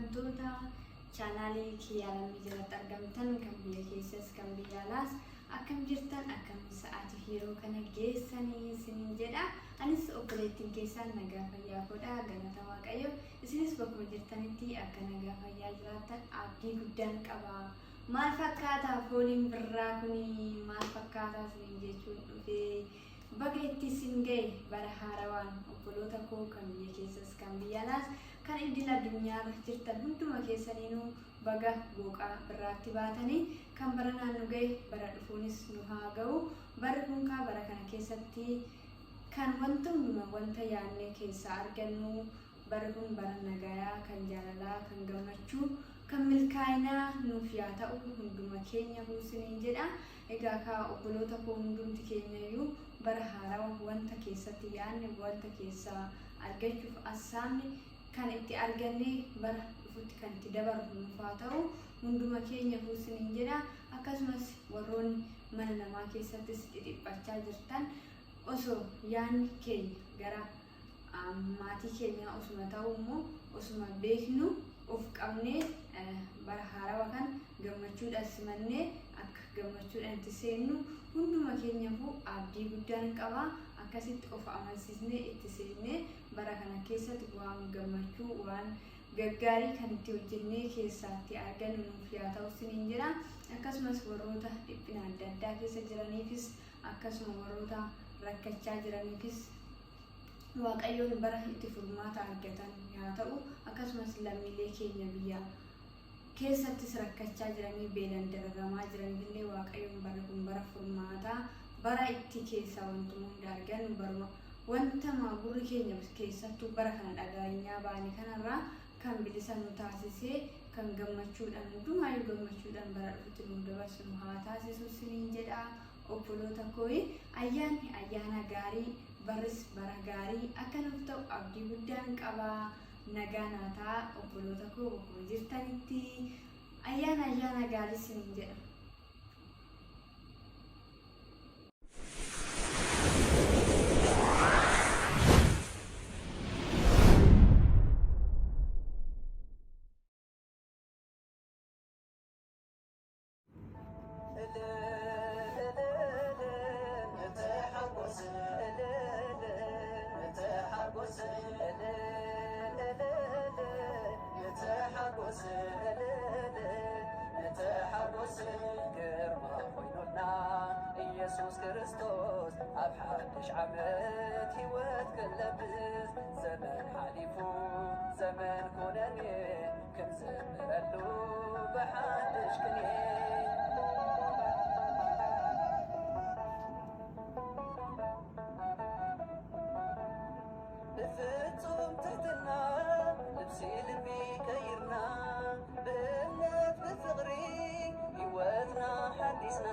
kabajamtoota chaanaalii Kiyyaalamii jalatti argamtan kan biyya keessas kan biyya alaas akkam jirtan akkam sa'aatii yeroo kana geessanii isiniin jedha. Anis obboleettiin keessan nagaa fayyaa godha galata Waaqayyo. Isinis bakkuma jirtanitti akka nagaa fayyaa jiraattan abdii guddaan qaba. Maal fakkaata fooliin birraa kuni maal fakkaata isiniin jechuun dhufee baga itti isin ga'e bara haarawaan obboloota koo kan biyya keessas kan biyya alaas kan idil addunyaarra jirtan hunduma keessaniinuu baga booqaa birraatti baatanii kan bara naannoo ga'e bara dhufuunis nu haa ga'u. Bara kun bara kana keessatti kan wanta hunduma wanta yaadne keessaa argannu bara kun bara nagayaa kan jaalalaa kan gammachuu kan milkaa'inaa nuuf yaa ta'u hunduma keenya huusiniin jedha. Egaa kaa obboloota koo hundumti keenyayyuu bara haarawaa wanta keessatti yaadne wanta keessaa argachuuf assaamne kan itti arganne bara dhufutti kan itti dabarru nuuf haa ta'u hunduma keenya huusiniin jedha. Akkasumas warroonni mana namaa keessattis dhidhiphachaa jirtan osoo yaadni keenya gara maatii keenya osuma ta'u immoo osuma beeknu of qabnee bara haarawaa kan gammachuudhaan simannee akka gammachuudhaan itti seennu hunduma keenyaafuu abdii guddaan qaba. Akkasitti of amansiisnee itti seennee bara kana keessatti waan gammachuu waan gaggaarii kan itti hojjennee keessatti argannu nuuf yaa ta'u isiniin jedha. Akkasumas warroota dhiphina adda addaa keessa jiraniifis akkasuma warroota rakkachaa jiraniifis Waaqayyoon bara itti furmaata argatan yaa ta'u. Akkasumas lammiilee keenya biyya keessattis rakkachaa jiranii beelan dararamaa jiranillee Waaqayyoon bara kun bara furmaataa bara itti keessaa wantuma hunda argannu baruma wanta maagurri keenya keessattuu bara kana dhageenyaa baane kanarraa kan bilisa nu taasisee kan gammachuudhaan hundumaayyuu gammachuudhaan bara dhufutti nu dabarsu nu haa taasisu isiniin jedha. Obboloota koo ayyaanni ayyaana gaarii baris bara gaarii akka nuuf ta'u abdii guddaan qaba. Nagaa naataa obboloota koo bakkuma jirtanitti ayyaana gaarii isiniin jedha. ኢየሱስ ክርስቶስ ኣብ ሓድሽ ዓመት ሕይወት ክለብስ ዘመን ሓሊፉ ዘመን ኮነኔ ክንዘምረሉ ብሓድሽ ቅኔ ብፍጹም ትሕትና ልብሲ ልቢ ቀይርና ብእምነት ብፍቕሪ ሕይወትና ሓዲስና